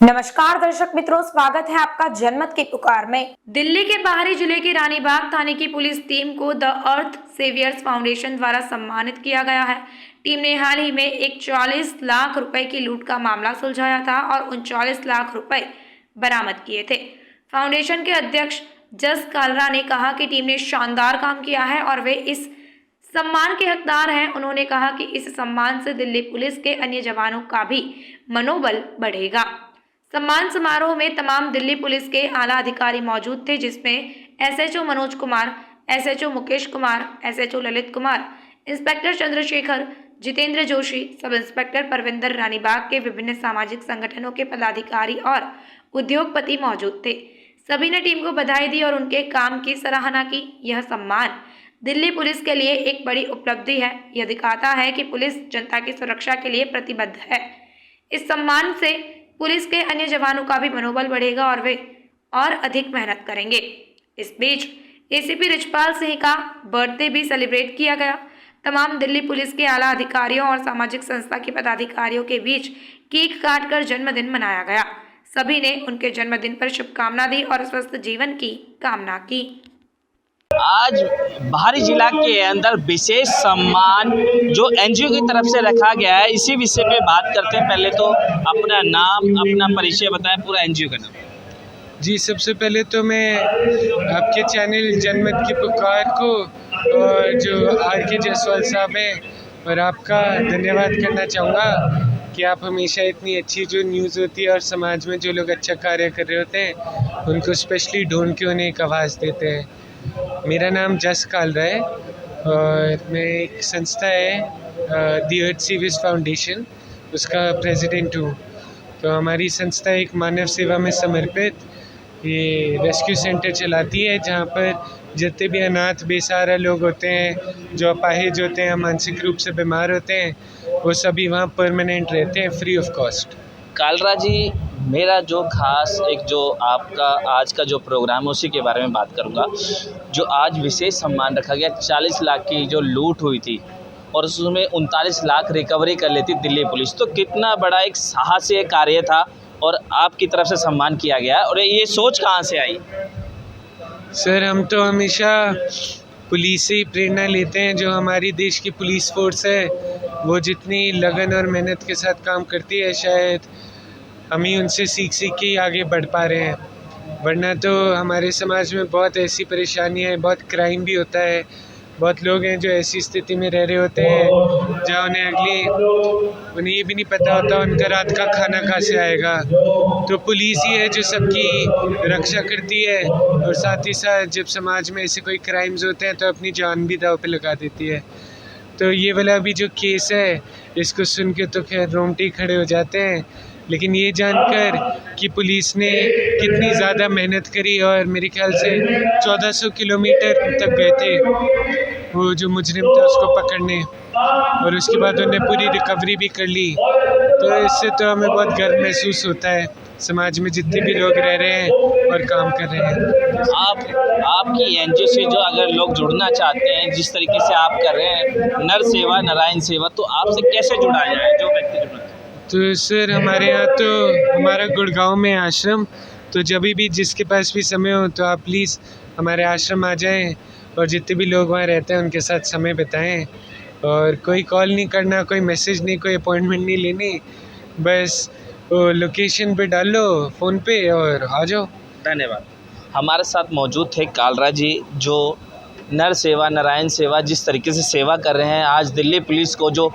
नमस्कार दर्शक मित्रों, स्वागत है आपका जनमत की पुकार में। दिल्ली के बाहरी जिले के रानीबाग थाने की पुलिस टीम को द अर्थ सेवियर्स फाउंडेशन द्वारा सम्मानित किया गया है। टीम ने हाल ही में एक 40 लाख रुपए की लूट का मामला सुलझाया था और 39 लाख रुपए बरामद किए थे। फाउंडेशन के अध्यक्ष जस कालरा ने कहा कि टीम ने शानदार काम किया है और वे इस सम्मान के हकदार हैं। उन्होंने कहा कि इस सम्मान से दिल्ली पुलिस के अन्य जवानों का भी मनोबल बढ़ेगा। सम्मान समारोह में तमाम दिल्ली पुलिस के आला अधिकारी मौजूद थे, जिसमें SHO Manoj Kumar, SHO Mukesh Kumar, SHO Lalit Kumar, inspector Chandrashekhar, Jitendra Joshi, sub inspector Parvinder, Ranibagh के विभिन्न सामाजिक संगठनों के पदाधिकारी और उद्योगपति मौजूद थे। सभी ने टीम को बधाई दी और उनके काम की सराहना की। यह सम्मान दिल्ली पुलिस के लिए एक बड़ी उपलब्धि है। यह दिखाता है कि पुलिस जनता की सुरक्षा के लिए प्रतिबद्ध है। इस सम्मान से पुलिस के अन्य जवानों का भी मनोबल बढ़ेगा और वे और अधिक मेहनत करेंगे। इस बीच एसीपी रिचपाल सिंह का बर्थडे भी सेलिब्रेट किया गया। तमाम दिल्ली पुलिस के आला अधिकारियों और सामाजिक संस्था के पदाधिकारियों के बीच केक काटकर जन्मदिन मनाया गया। सभी ने उनके जन्मदिन पर शुभकामना दी और स्वस्थ जीवन की कामना की। आज बाहरी जिला के अंदर विशेष सम्मान जो एनजीओ की तरफ से रखा गया है, इसी विषय पे बात करते हैं। पहले तो अपना नाम, अपना परिचय बताएं, पूरा एनजीओ का नाम। जी, सबसे पहले तो मैं आपके चैनल जनमत की पुकार को और जो आर.के. जायसवाल साहब हैं और आपका धन्यवाद करना चाहूँगा कि आप हमेशा इतनी अच्छी जो न्यूज़ होती है और समाज में जो लोग अच्छा कार्य कर रहे होते हैं उनको स्पेशली ढूंढ के उन्हें एक आवाज़ देते हैं। मेरा नाम जस कालरा है और मैं एक संस्था है द अर्थ सेवियर्स फाउंडेशन, उसका प्रेसिडेंट हूँ। तो हमारी संस्था एक मानव सेवा में समर्पित ये रेस्क्यू सेंटर चलाती है, जहाँ पर जितने भी अनाथ बेसहारा लोग होते हैं, जो अपाहिज होते हैं, मानसिक रूप से बीमार होते हैं, वो सभी वहाँ परमानेंट रहते हैं फ्री ऑफ कॉस्ट। कालरा जी, मेरा जो खास एक जो आपका आज का जो प्रोग्राम है उसी के बारे में बात करूंगा। जो आज विशेष सम्मान रखा गया, 40 लाख की जो लूट हुई थी और उसमें 39 लाख रिकवरी कर लेती दिल्ली पुलिस, तो कितना बड़ा एक साहसिक कार्य था और आपकी तरफ से सम्मान किया गया। और ये सोच कहाँ से आई? सर, हम तो हमेशा पुलिस से ही प्रेरणा लेते हैं। जो हमारी देश की पुलिस फोर्स है वो जितनी लगन और मेहनत के साथ काम करती है, शायद हम ही उनसे सीख के ही आगे बढ़ पा रहे हैं। वरना तो हमारे समाज में बहुत ऐसी परेशानियां हैं, बहुत क्राइम भी होता है, बहुत लोग हैं जो ऐसी स्थिति में रह रहे होते हैं जहाँ उन्हें ये भी नहीं पता होता उनका रात का खाना कहाँ से आएगा। तो पुलिस ही है जो सबकी रक्षा करती है और साथ ही साथ जब समाज में ऐसे कोई क्राइम्स होते हैं तो अपनी जान भी दांव पे लगा देती है। तो ये वाला भी जो केस है, इसको सुन के तो खैर रोंगटे खड़े हो जाते हैं, लेकिन ये जानकर कि पुलिस ने कितनी ज़्यादा मेहनत करी और मेरे ख्याल से 1400 किलोमीटर तक गए थे वो जो मुजरिम था उसको पकड़ने, और उसके बाद उन्हें पूरी रिकवरी भी कर ली। तो इससे तो हमें बहुत गर्व महसूस होता है समाज में जितने भी लोग रह रहे हैं और काम कर रहे हैं। आपकी एनजीओ से जो अगर लोग जुड़ना चाहते हैं, जिस तरीके से आप कर रहे हैं नर सेवा नारायण सेवा, तो आपसे कैसे जुड़ा जाए जो व्यक्ति जुड़ना? तो सर, हमारे यहाँ तो हमारा गुड़गांव में आश्रम, तो जब भी जिसके पास भी समय हो तो आप प्लीज़ हमारे आश्रम आ जाएं और जितने भी लोग वहाँ रहते हैं उनके साथ समय बिताएं। और कोई कॉल नहीं करना, कोई मैसेज नहीं, कोई अपॉइंटमेंट नहीं लेनी, बस वो लोकेशन पे डालो फ़ोन पे और आ जाओ। धन्यवाद। हमारे साथ मौजूद थे कालरा जी, जो नर सेवा नारायण सेवा जिस तरीके से सेवा कर रहे हैं। आज दिल्ली पुलिस को जो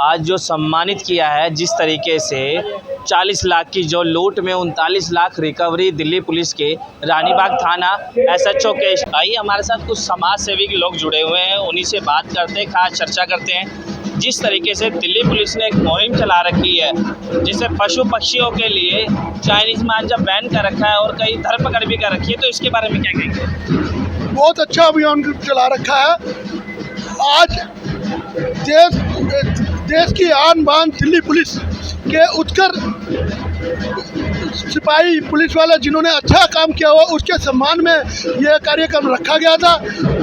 आज जो सम्मानित किया है, जिस तरीके से 40 लाख की जो लूट में 39 लाख रिकवरी दिल्ली पुलिस के रानीबाग थाना एसएचओ के। आइए हमारे साथ कुछ समाज सेवी के लोग जुड़े हुए हैं, उन्हीं से बात करते हैं, खास चर्चा करते हैं। जिस तरीके से दिल्ली पुलिस ने एक मुहिम चला रखी है जिसे पशु पक्षियों के लिए चाइनीज़ मांझा बैन कर रखा है और कई धरपकड़ भी कर रखी है, तो इसके बारे में क्या कहेंगे? बहुत अच्छा अभियान चला रखा है। आज देश की आन बान दिल्ली पुलिस के उत्कर सिपाही पुलिस वाले जिन्होंने अच्छा काम किया हुआ उसके सम्मान में यह कार्यक्रम रखा गया था।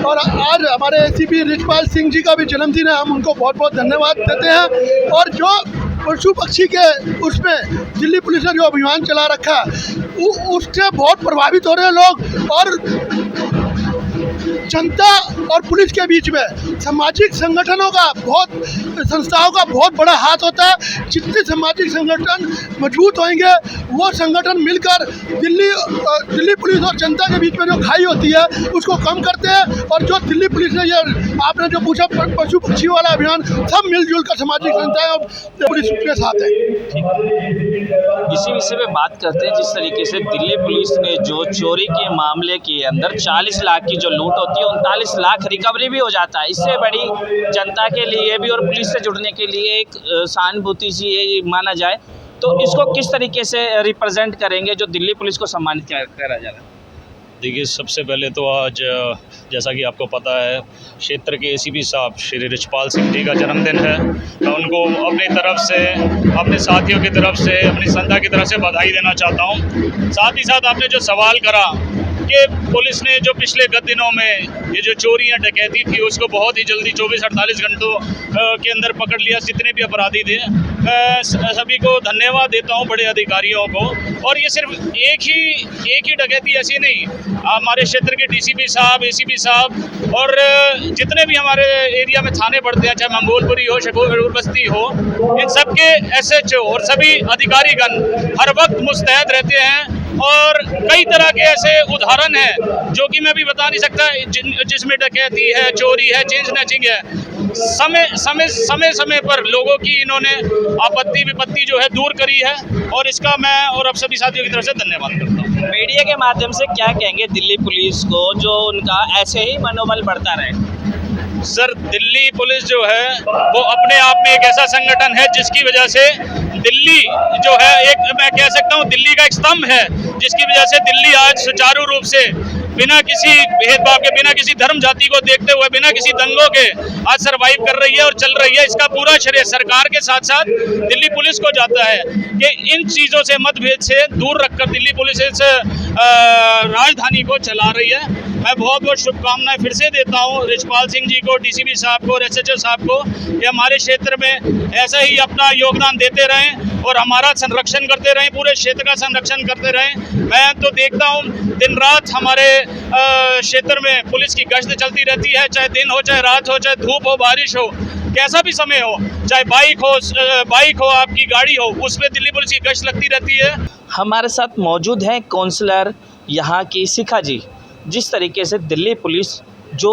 और आज हमारे एसीपी रिचपाल सिंह जी का भी जन्मदिन है, हम उनको बहुत बहुत धन्यवाद देते हैं। और जो पशु पक्षी के उसमें दिल्ली पुलिस ने जो अभियान चला रखा उससे बहुत प्रभावित हो रहे हैं लोग। और जनता और पुलिस के बीच में सामाजिक संगठनों का संस्थाओं का बहुत बड़ा हाथ होता है। जितने सामाजिक संगठन मजबूत होंगे वो संगठन मिलकर दिल्ली पुलिस और जनता के बीच में जो खाई होती है उसको कम करते हैं। और जो दिल्ली पुलिस ने ये आपने जो पूछा पशु पक्षी वाला अभियान, सब मिलजुल कर सामाजिक संस्थाएं और पुलिस के साथ है। इसी विषय पे बात करते हैं। जिस तरीके से दिल्ली पुलिस ने जो चोरी के मामले के अंदर 40 लाख की जो लूट होती है 39 लाख रिकवरी भी हो जाता है। इससे बड़ी जनता के लिए भी और पुलिस से जुड़ने के लिए एक सहानुभूति सी ये माना जाए। तो इसको किस तरीके से रिप्रेजेंट करेंगे जो दिल्ली पुलिस को सम्मानित करा जा रहा है? देखिए, सबसे पहले तो आज जैसा कि आपको पता है क्षेत्र के एसीपी साहब श्री रिचपाल सिंह जी का जन्मदिन है। मैं उनको अपनी तरफ से, अपने साथियों की तरफ से, अपनी संस्था की तरफ से बधाई देना चाहता हूं। साथ ही साथ आपने जो सवाल करा कि पुलिस ने जो पिछले गत दिनों में ये जो चोरियां डकैती थी उसको बहुत ही जल्दी 24-48 घंटों के अंदर पकड़ लिया। जितने भी अपराधी थे मैं सभी को धन्यवाद देता हूं, बड़े अधिकारियों को। और ये सिर्फ एक ही डकैती ऐसी नहीं, हमारे क्षेत्र के डीसीपी साहब, एसीपी साहब और जितने भी हमारे एरिया में थाने पड़ते हैं, चाहे मंगोलपुरी हो, शकूर बस्ती हो, इन सब के SHO और सभी अधिकारीगण हर वक्त मुस्तैद रहते हैं। और कई तरह के ऐसे उदाहरण हैं जो कि मैं भी बता नहीं सकता, जिसमें डकैती है, चोरी है, चेन स्नैचिंग है। समय पर लोगों की इन्होंने आपत्ति विपत्ति जो है दूर करी है और इसका मैं और अब सभी साथियों की तरफ से धन्यवाद करता हूँ। मीडिया के माध्यम से क्या कहेंगे दिल्ली पुलिस को जो उनका ऐसे ही मनोबल बढ़ता रहे? सर, दिल्ली पुलिस जो है वो अपने आप में एक ऐसा संगठन है जिसकी वजह से दिल्ली जो है एक, मैं कह सकता हूँ दिल्ली का एक स्तंभ है, जिसकी वजह से दिल्ली आज सुचारू रूप से बिना किसी भेदभाव के, बिना किसी धर्म जाति को देखते हुए, बिना किसी दंगों के आज सर्वाइव कर रही है और चल रही है। इसका पूरा श्रेय सरकार के साथ साथ दिल्ली पुलिस को जाता है कि इन चीज़ों से, मतभेद से दूर रखकर दिल्ली पुलिस इस राजधानी को चला रही है। मैं बहुत बहुत शुभकामनाएं फिर से देता हूं रिचपाल सिंह जी को, डीसीपी साहब को और SHO साहब को कि हमारे क्षेत्र में ऐसा ही अपना योगदान देते रहें और हमारा संरक्षण करते रहें, पूरे क्षेत्र का संरक्षण करते रहें। मैं तो देखता हूं दिन रात हमारे क्षेत्र में पुलिस की गश्त चलती रहती है, चाहे दिन हो, चाहे रात हो, चाहे धूप हो, बारिश हो, कैसा भी समय हो, चाहे बाइक हो, आपकी गाड़ी हो, उस पर दिल्ली पुलिस की गश्त लगती रहती है। हमारे साथ मौजूद हैं काउंसलर यहाँ की शिखा जी। जिस तरीके से दिल्ली पुलिस जो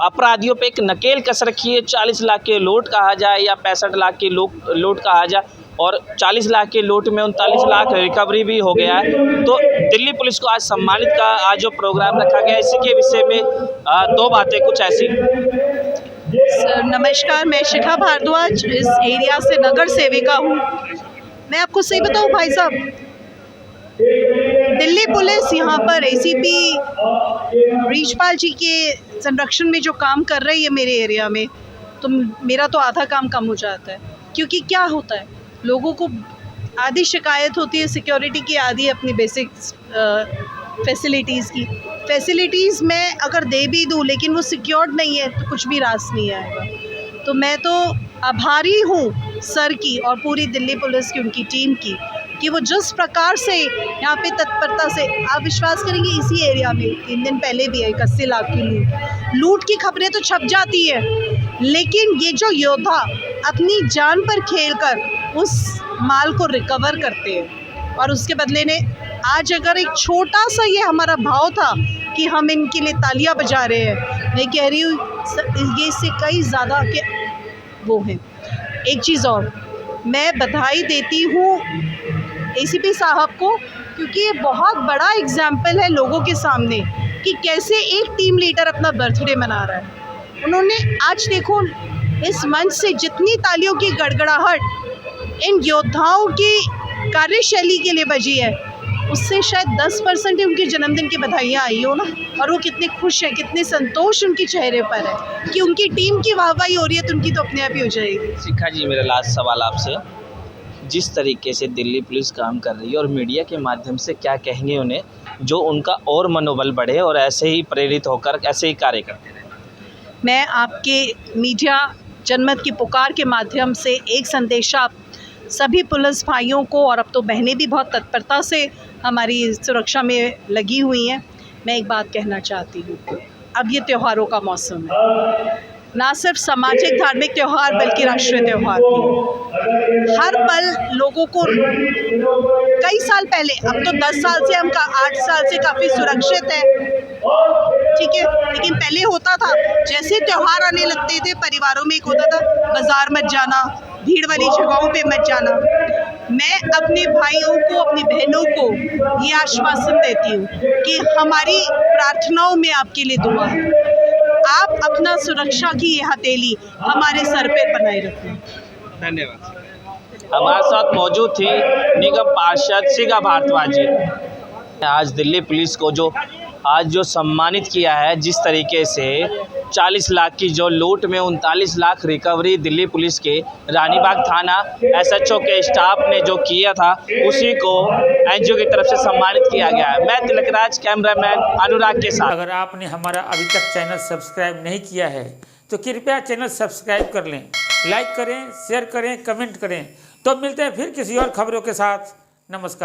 अपराधियों पे एक नकेल कस रखी है, 40 लाख के लूट कहा जाए या 65 लाख की लूट कहा जाए, और 40 लाख के लूट में 39 लाख रिकवरी भी हो गया है। तो दिल्ली पुलिस को आज सम्मानित का आज जो प्रोग्राम रखा गया, इसी के विषय में दो बातें कुछ ऐसी। सर नमस्कार, मैं शिखा भारद्वाज इस एरिया से नगर सेविका हूँ। मैं आपको सही बताऊँ भाई साहब, दिल्ली पुलिस यहाँ पर ACP रिचपाल जी के संरक्षण में जो काम कर रही है मेरे एरिया में, तो मेरा तो आधा काम कम हो जाता है। क्योंकि क्या होता है, लोगों को आधी शिकायत होती है सिक्योरिटी की, आधी अपनी बेसिक फैसिलिटीज़ मैं अगर दे भी दूँ लेकिन वो सिक्योर्ड नहीं है तो कुछ भी रास नहीं आएगा। तो मैं तो आभारी हूँ सर की और पूरी दिल्ली पुलिस की, उनकी टीम की, कि वो जिस प्रकार से यहाँ पे तत्परता से, आप विश्वास करेंगे इसी एरिया में 3 दिन पहले भी 81 लाख की लूट की खबरें तो छप जाती है, लेकिन ये जो योद्धा अपनी जान पर खेलकर उस माल को रिकवर करते हैं और उसके बदले ने आज अगर एक छोटा सा ये हमारा भाव था कि हम इनके लिए तालियां बजा रहे हैं, मैं कह रही हूँ ये इससे कई ज़्यादा के वो हैं। एक चीज़ और मैं बधाई देती हूँ ACP साहब को, क्योंकि ये बहुत बड़ा एग्जाम्पल है लोगों के सामने कि कैसे एक टीम लीडर अपना बर्थडे मना रहा है। उन्होंने आज देखो इस मंच से जितनी तालियों की गड़गड़ाहट इन योद्धाओं की कार्यशैली के लिए बजी है, उससे शायद 10% ही उनके जन्मदिन की बधाइयाँ आई हो ना, और वो कितने खुश हैं, कितने संतोष उनके चेहरे पर है कि उनकी टीम की वाहवाही हो रही है, तो उनकी तो अपने आप ही हो जाएगी। शिखा जी, मेरा लास्ट सवाल आपसे, जिस तरीके से दिल्ली पुलिस काम कर रही है और मीडिया के माध्यम से क्या कहेंगे उन्हें जो उनका और मनोबल बढ़े और ऐसे ही प्रेरित होकर ऐसे ही कार्य करते रहे? मैं आपके मीडिया जनमत की पुकार के माध्यम से एक संदेशा सभी पुलिस भाइयों को, और अब तो बहनें भी बहुत तत्परता से हमारी सुरक्षा में लगी हुई हैं। मैं एक बात कहना चाहती हूँ, अब ये त्योहारों का मौसम है, ना सिर्फ सामाजिक धार्मिक त्यौहार बल्कि राष्ट्रीय त्यौहार भी। हर पल लोगों को, कई साल पहले, अब तो 10 साल से 8 साल से काफ़ी सुरक्षित है, ठीक है, लेकिन पहले होता था जैसे त्यौहार आने लगते थे परिवारों में एक होता था बाजार मत जाना, भीड़ वाली जगहों पे मत जाना। मैं अपने भाइयों को, अपनी बहनों को ये आश्वासन देती हूँ कि हमारी प्रार्थनाओं में आपके लिए दुआ है। आप अपना सुरक्षा की ये हथेली हमारे सर पे बनाए रखें। धन्यवाद। हमारे साथ मौजूद थी निगम पार्षद शिखा भारद्वाज जी। आज दिल्ली पुलिस को जो सम्मानित किया है, जिस तरीके से 40 लाख की जो लूट में 39 लाख रिकवरी दिल्ली पुलिस के रानीबाग थाना SHO के स्टाफ ने जो किया था, उसी को NGO की तरफ से सम्मानित किया गया है। मैं तिलकराज, कैमरामैन अनुराग के साथ। अगर आपने हमारा अभी तक चैनल सब्सक्राइब नहीं किया है तो कृपया चैनल सब्सक्राइब कर लें, लाइक करें, शेयर करें, कमेंट करें। तो मिलते हैं फिर किसी और खबरों के साथ। नमस्कार।